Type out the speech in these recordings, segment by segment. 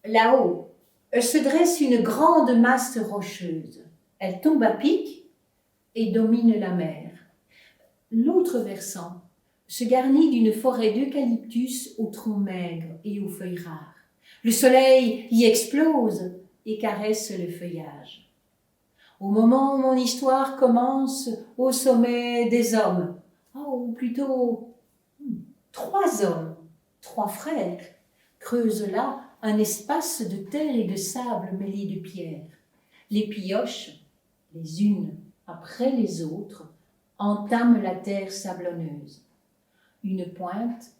Là-haut, se dresse une grande masse rocheuse. Elle tombe à pic et domine la mer. L'autre versant se garnit d'une forêt d'eucalyptus aux troncs maigres et aux feuilles rares. Le soleil y explose et caresse le feuillage. Au moment où mon histoire commence, au sommet des hommes, ou plutôt 3 hommes, 3 frères, creusent là un espace de terre et de sable mêlé de pierres. Les pioches, les unes après les autres, entament la terre sablonneuse. Une pointe,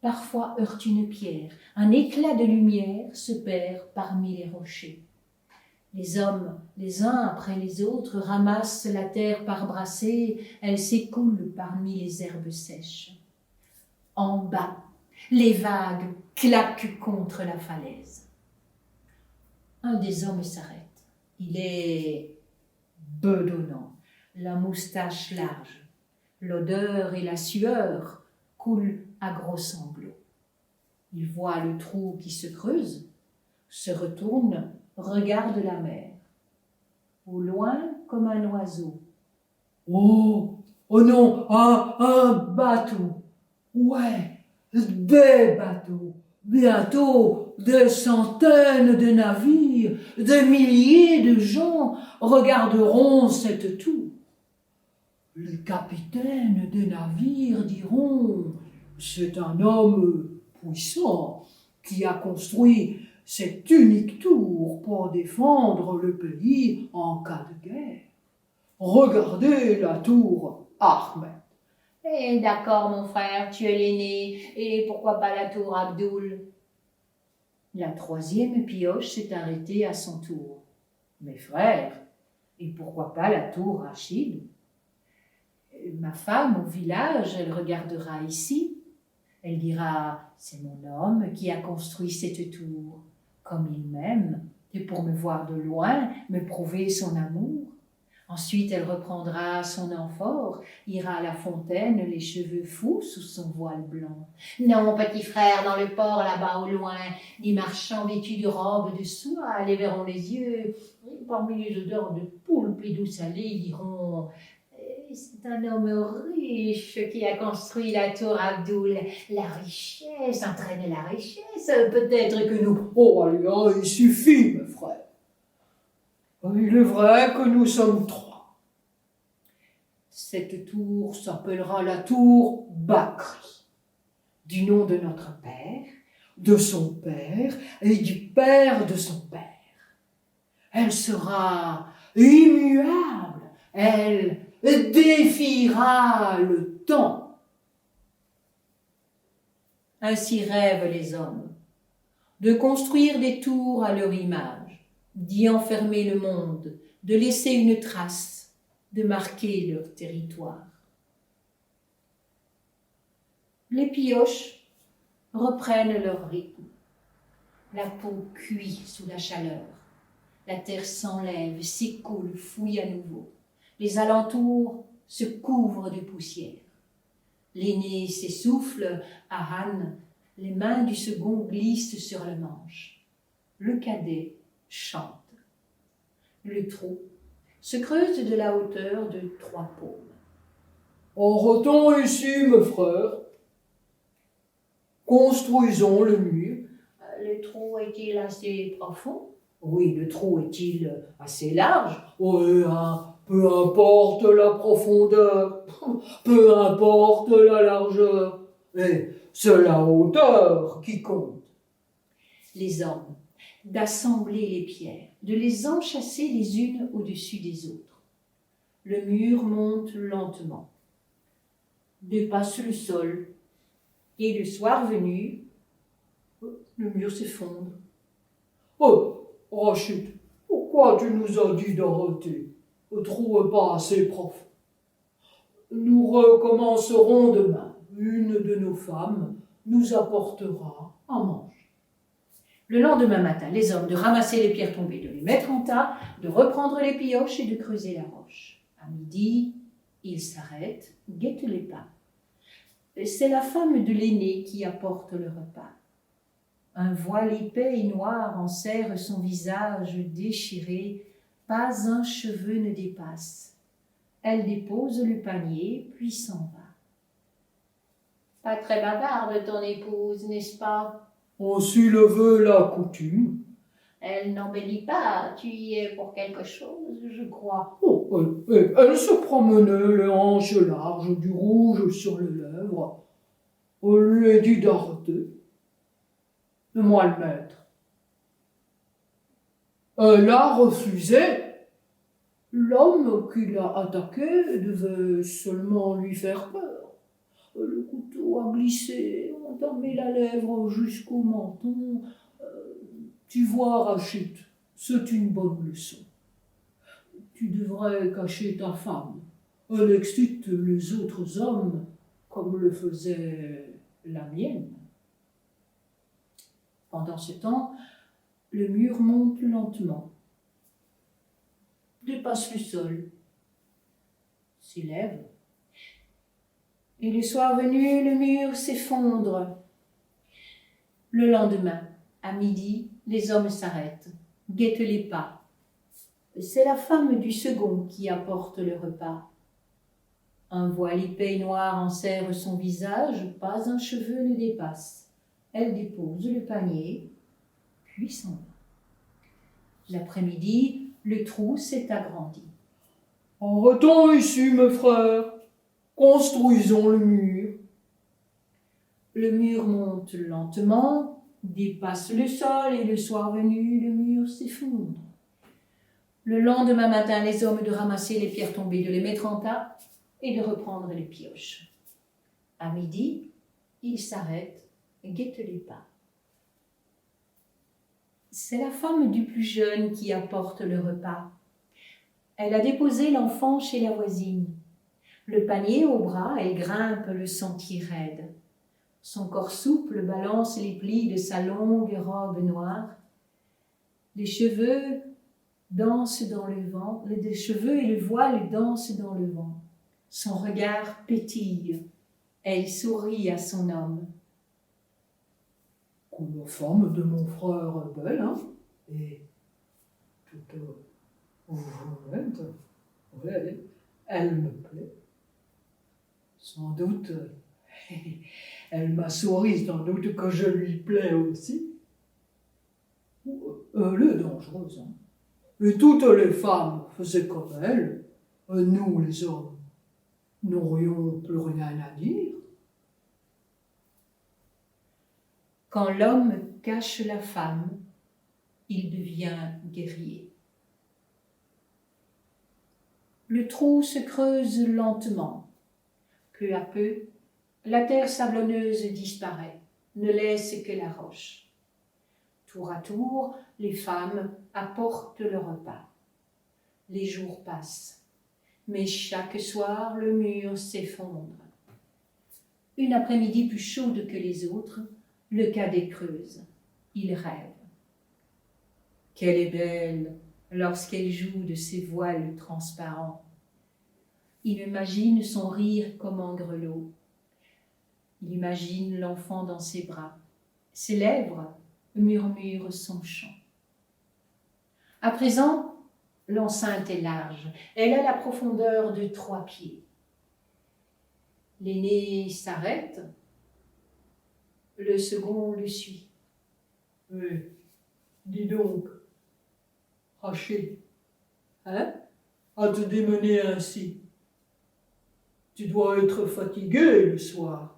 parfois heurte une pierre. Un éclat de lumière se perd parmi les rochers. Les hommes, les uns après les autres, ramassent la terre par brassées, elle s'écoule parmi les herbes sèches. En bas, les vagues claquent contre la falaise. Un des hommes s'arrête. Il est bedonnant, la moustache large. L'odeur et la sueur coulent à gros sanglots. Il voit le trou qui se creuse, se retourne, regarde la mer. Au loin, comme un oiseau. Oh non, un bateau. Ouais, des bateaux. Bientôt, des centaines de navires, des milliers de gens regarderont cette tour. Les capitaines des navires diront « C'est un homme puissant qui a construit cette unique tour pour défendre le pays en cas de guerre. Regardez la tour Ahmed. » Eh, d'accord, mon frère, tu es l'aîné, et pourquoi pas la tour Abdoul? La 3e pioche s'est arrêtée à son tour. Mes frères, et pourquoi pas la tour Rachid? Ma femme au village, elle regardera ici. Elle dira, c'est mon homme qui a construit cette tour. Comme il m'aime, et pour me voir de loin, me prouver son amour. Ensuite, elle reprendra son amphore, ira à la fontaine, les cheveux fous sous son voile blanc. Non, petit frère, dans le port, là-bas au loin, des marchands vêtus de robes de soie lèveront les yeux. Et parmi les odeurs de poulpe et d'eau salée, ils diront « C'est un homme riche qui a construit la tour Abdoul. La richesse entraîne la richesse. Peut-être que nous... » Oh, allez, il suffit, mes frères. Il est vrai que nous sommes 3. Cette tour s'appellera la tour Bakri, du nom de notre père, de son père et du père de son père. Elle sera immuable, elle défiera le temps. Ainsi rêvent les hommes, de construire des tours à leur image, d'y enfermer le monde, de laisser une trace, de marquer leur territoire. Les pioches reprennent leur rythme. La peau cuit sous la chaleur. La terre s'enlève, s'écoule, fouille à nouveau. Les alentours se couvrent de poussière. L'aîné s'essouffle à Han, les mains du second glissent sur le manche. Le cadet chante. Le trou se creuse de la hauteur de 3 paumes. Arrêtons ici, mes frères. Construisons le mur. Le trou est-il assez profond? Oui, le trou est-il assez large? Oui, peu importe la profondeur, peu importe la largeur, et c'est la hauteur qui compte. Les hommes, d'assembler les pierres, de les enchasser les unes au-dessus des autres. Le mur monte lentement, dépasse le sol, et le soir venu, le mur s'effondre. Oh, Rachid, pourquoi tu nous as dit d'arrêter? Le trou n'est pas assez profond. Nous recommencerons demain. Une de nos femmes nous apportera à manger. Le lendemain matin, les hommes de ramasser les pierres tombées, de les mettre en tas, de reprendre les pioches et de creuser la roche. À midi, ils s'arrêtent, guettent les pas. C'est la femme de l'aîné qui apporte le repas. Un voile épais et noir enserre son visage déchiré, pas un cheveu ne dépasse. Elle dépose le panier, puis s'en va. Pas très bavarde ton épouse, n'est-ce pas? Ainsi le veut la coutume. Elle n'embellit pas, tu y es pour quelque chose, je crois. Oh, elle se promenait les hanches larges, du rouge sur les lèvres. On lui a dit d'arrêter. Et moi le maître. Elle a refusé. L'homme qui l'a attaqué devait seulement lui faire peur. Le couteau a glissé, entamé la lèvre jusqu'au menton. Tu vois, Rachid, c'est une bonne leçon. Tu devrais cacher ta femme. Elle excite les autres hommes comme le faisait la mienne. Pendant ce temps, le mur monte lentement, dépasse le sol, s'élève. Et le soir venu, le mur s'effondre. Le lendemain, à midi, les hommes s'arrêtent, guettent les pas. C'est la femme du second qui apporte le repas. Un voile épais et noir enserre son visage, pas un cheveu ne dépasse. Elle dépose le panier, puis s'en va. L'après-midi, le trou s'est agrandi. Arrêtons ici, mes frères. Construisons le mur. Le mur monte lentement, dépasse le sol et le soir venu, le mur s'effondre. Le lendemain matin, les hommes de ramasser les pierres tombées, de les mettre en tas et de reprendre les pioches. À midi, ils s'arrêtent et guettent les pas. C'est la femme du plus jeune qui apporte le repas. Elle a déposé l'enfant chez la voisine. Le panier au bras, elle grimpe le sentier raide. Son corps souple balance les plis de sa longue robe noire. Les cheveux dansent dans le vent, les cheveux et le voile dansent dans le vent. Son regard pétille. Elle sourit à son homme. Comme la femme de mon frère est belle, hein, et toute violente, ouais, elle me plaît. Sans doute, elle m'a souri, sans doute que je lui plais aussi. Elle est dangereuse, hein. Et toutes les femmes faisaient comme elle, et nous, les hommes, n'aurions plus rien à dire. Quand l'homme cache la femme, il devient guerrier. Le trou se creuse lentement. Peu à peu, la terre sablonneuse disparaît, ne laisse que la roche. Tour à tour, les femmes apportent le repas. Les jours passent, mais chaque soir, le mur s'effondre. Une après-midi plus chaude que les autres, le cadet creuse. Il rêve. Qu'elle est belle lorsqu'elle joue de ses voiles transparents. Il imagine son rire comme en grelot. Il imagine l'enfant dans ses bras. Ses lèvres murmurent son chant. À présent, l'enceinte est large. Elle a la profondeur de 3 pieds. L'aîné s'arrête. Le second le suit. Dis donc, Rachid, hein, à te démener ainsi. Tu dois être fatigué le soir.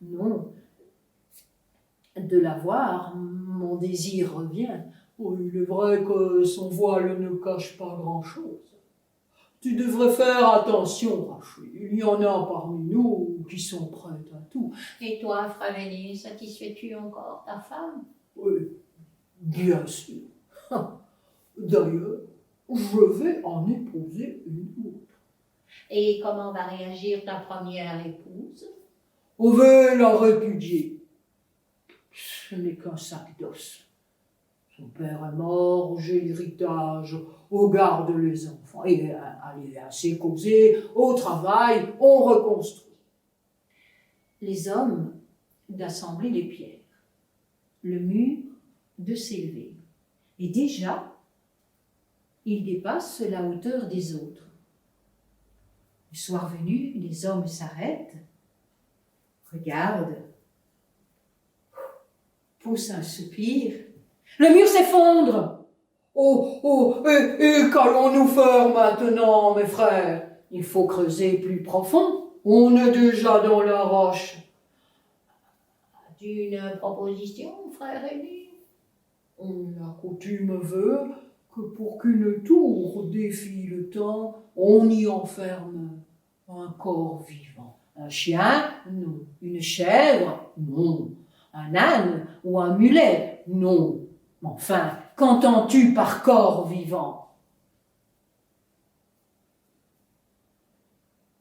Non. De la voir, mon désir revient. Oh, il est vrai que son voile ne cache pas grand-chose. Tu devrais faire attention, Rachid. Il y en a parmi nous qui sont prêts à tout. Et toi, frère aîné, satisfais-tu encore ta femme? Oui, bien sûr. D'ailleurs, je vais en épouser une autre. Et comment va réagir ta première épouse? On veut la répudier. Ce n'est qu'un sac d'os. Son père est mort, j'ai l'héritage, on garde les enfants. Et elle est assez causée, au travail, on reconstruit. Les hommes d'assembler les pierres. le mur de s'élever. Et déjà, il dépasse la hauteur des autres. Le soir venu, les hommes s'arrêtent, regardent, poussent un soupir. Le mur s'effondre. Oh, oh, et qu'allons-nous faire maintenant, mes frères? Il faut creuser plus profond. On est déjà dans la roche. As-tu une proposition, frère aîné? La coutume veut que pour qu'une tour défie le temps, on y enferme un corps vivant. Un chien? Non. Une chèvre? Non. Un âne ou un mulet? Non. Enfin, qu'entends-tu par corps vivant?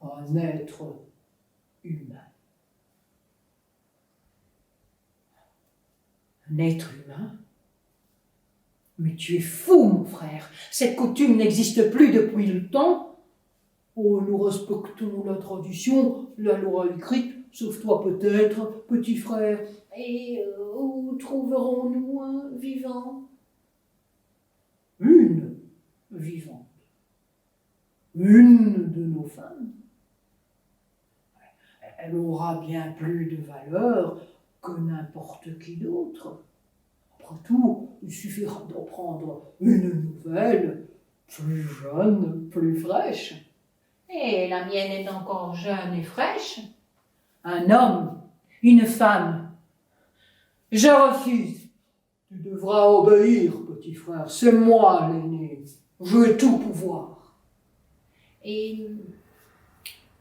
Un être humain. Un être humain? Mais tu es fou, mon frère. Cette coutume n'existe plus depuis le temps. Oh, nous respectons la tradition, la loi écrite, sauf toi peut-être, petit frère. Et où trouverons-nous un vivant? Une vivante. Une de nos femmes. Elle aura bien plus de valeur que n'importe qui d'autre. Après tout, il suffira d'en prendre une nouvelle, plus jeune, plus fraîche. Et la mienne est encore jeune et fraîche. Un homme, une femme. Je refuse. Tu devras obéir, petit frère. C'est moi l'aîné. J'ai tout pouvoir. Et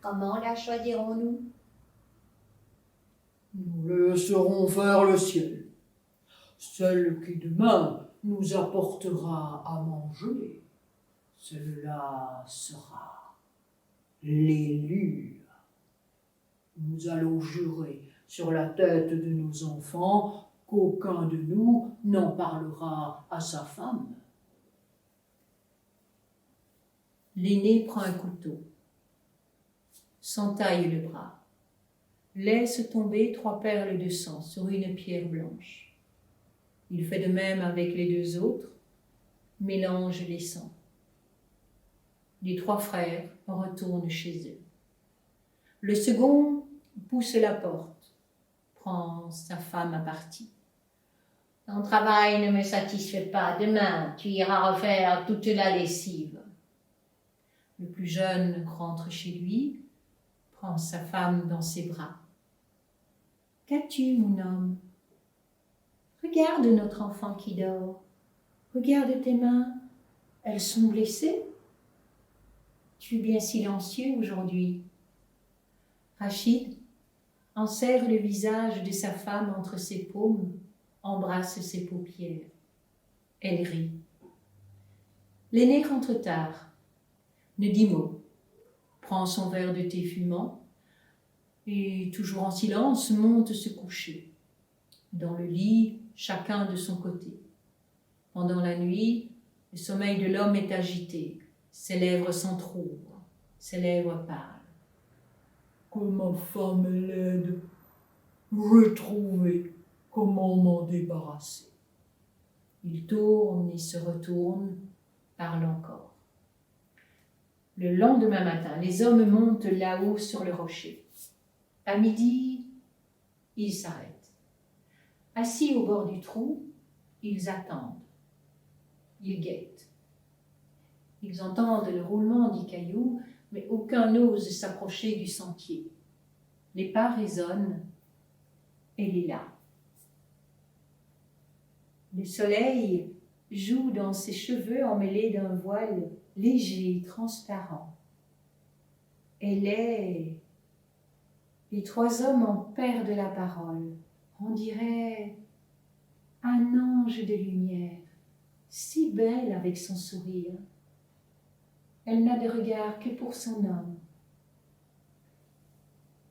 comment la choisirons-nous? Nous laisserons faire le ciel. Celle qui demain nous apportera à manger, celle-là sera l'élu. Nous allons jurer sur la tête de nos enfants qu'aucun de nous n'en parlera à sa femme. L'aîné prend un couteau, s'entaille le bras, laisse tomber 3 perles de sang sur une pierre blanche. Il fait de même avec les 2 autres, mélange les sangs. Les 3 frères retournent chez eux. Le second pousse la porte, prend sa femme à partie. Ton travail ne me satisfait pas. Demain, tu iras refaire toute la lessive. Le plus jeune rentre chez lui, prend sa femme dans ses bras. Qu'as-tu, mon homme? Regarde notre enfant qui dort. Regarde tes mains. Elles sont blessées. Tu es bien silencieux aujourd'hui. Rachid enserre le visage de sa femme entre ses paumes, embrasse ses paupières. Elle rit. L'aîné rentre tard, ne dit mot, prend son verre de thé fumant et, toujours en silence, monte se coucher. Dans le lit, chacun de son côté. Pendant la nuit, le sommeil de l'homme est agité, ses lèvres s'entr'ouvrent, ses lèvres pâles. Que ma femme est laide. J'ai trouvé comment m'en débarrasser. Il tourne et se retourne, parle encore. Le lendemain matin, les hommes montent là-haut sur le rocher. À midi, ils s'arrêtent. Assis au bord du trou, ils attendent. Ils guettent. Ils entendent le roulement des cailloux, mais aucun n'ose s'approcher du sentier. Les pas résonnent, elle est là. Le soleil joue dans ses cheveux emmêlés d'un voile léger, transparent. Elle est... Les 3 hommes en perdent la parole. On dirait un ange de lumière, si belle avec son sourire. Elle n'a de regard que pour son homme.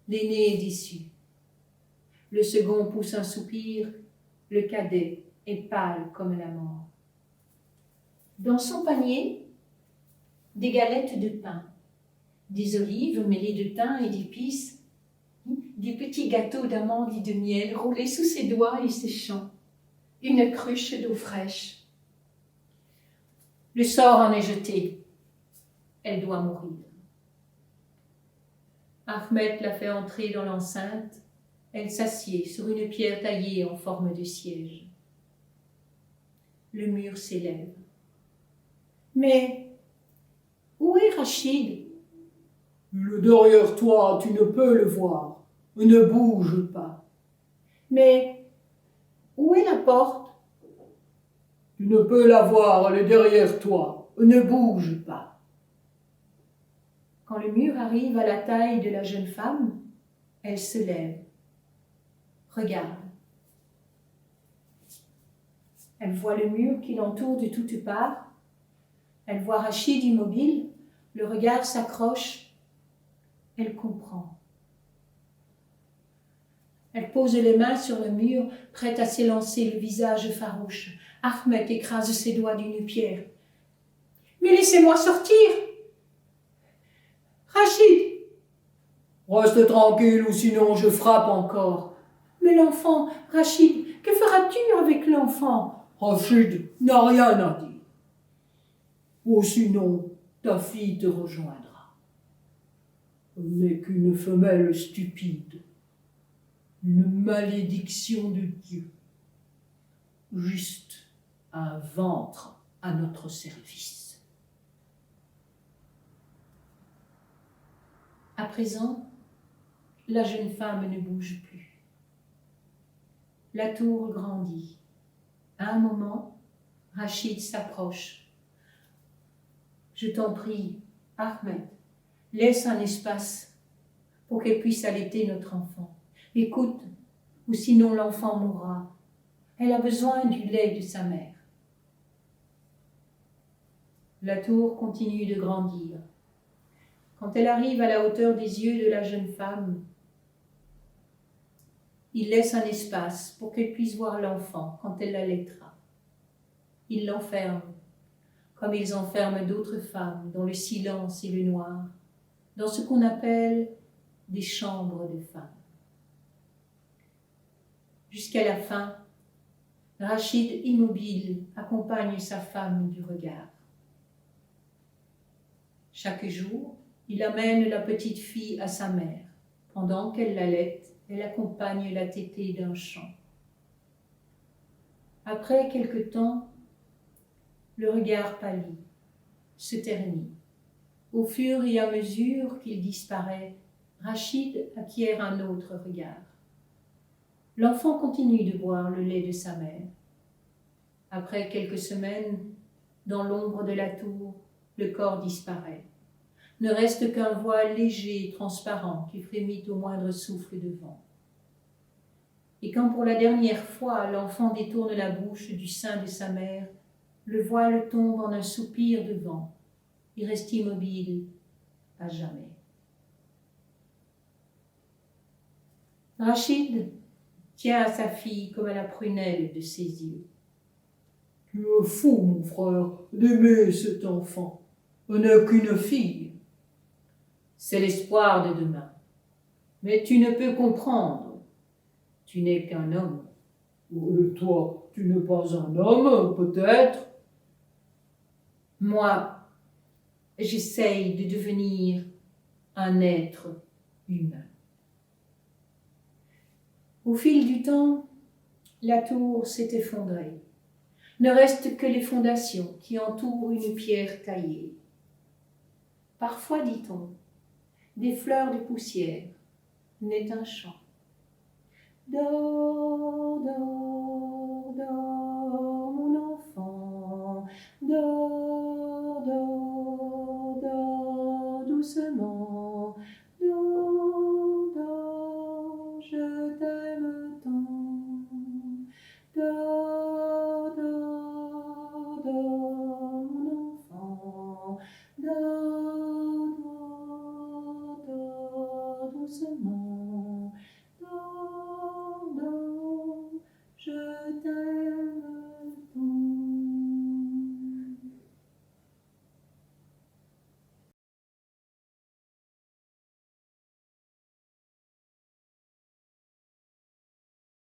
L'aîné est déçu. Le second pousse un soupir, le cadet est pâle comme la mort. Dans son panier, des galettes de pain, des olives mêlées de thym et d'épices, des petits gâteaux d'amandes et de miel roulés sous ses doigts et séchants. une cruche d'eau fraîche. Le sort en est jeté. Elle doit mourir. Ahmed la fait entrer dans l'enceinte. Elle s'assied sur une pierre taillée en forme de siège. Le mur s'élève. Mais où est Rachid? Il est derrière toi, tu ne peux le voir. Ne bouge pas. Mais où est la porte? Tu ne peux la voir, elle est derrière toi. Ne bouge pas. Quand le mur arrive à la taille de la jeune femme, elle se lève. Regarde. Elle voit le mur qui l'entoure de toutes parts. Elle voit Rachid immobile. Le regard s'accroche. Elle comprend. Elle pose les mains sur le mur, prête à s'élancer, le visage farouche. Ahmed écrase ses doigts d'une pierre. « Mais laissez-moi sortir !»« Rachid !»« Reste tranquille ou sinon je frappe encore. »« Mais l'enfant, Rachid, que feras-tu avec l'enfant ?»« Rachid n'a rien à dire. Ou sinon ta fille te rejoindra. Elle n'est qu'une femelle stupide. Une malédiction de Dieu. Juste un ventre à notre service. » À présent, la jeune femme ne bouge plus. La tour grandit. À un moment, Rachid s'approche. « Je t'en prie, Ahmed, laisse un espace pour qu'elle puisse allaiter notre enfant. Écoute, ou sinon l'enfant mourra. Elle a besoin du lait de sa mère. » La tour continue de grandir. Quand elle arrive à la hauteur des yeux de la jeune femme, il laisse un espace pour qu'elle puisse voir l'enfant quand elle l'allaitera. Il l'enferme, comme ils enferment d'autres femmes dans le silence et le noir, dans ce qu'on appelle des chambres de femmes. Jusqu'à la fin, Rachid, immobile, accompagne sa femme du regard. Chaque jour, il amène la petite fille à sa mère. Pendant qu'elle l'allaite, elle accompagne la tétée d'un chant. Après quelque temps, le regard pâlit, se ternit. Au fur et à mesure qu'il disparaît, Rachid acquiert un autre regard. L'enfant continue de boire le lait de sa mère. Après quelques semaines, dans l'ombre de la tour, le corps disparaît. Ne reste qu'un voile léger et transparent qui frémit au moindre souffle de vent. Et quand pour la dernière fois l'enfant détourne la bouche du sein de sa mère, le voile tombe en un soupir de vent. Il reste immobile à jamais. Rachid tient à sa fille comme à la prunelle de ses yeux. « Tu es fou, mon frère, d'aimer cet enfant. Elle n'est qu'une fille. » C'est l'espoir de demain. Mais tu ne peux comprendre. Tu n'es qu'un homme. Et toi, tu n'es pas un homme, peut-être? Moi, j'essaye de devenir un être humain. Au fil du temps, la tour s'est effondrée. Ne restent que les fondations qui entourent une pierre taillée. Parfois, dit-on, des fleurs de poussière naît un chant. Do, do, do.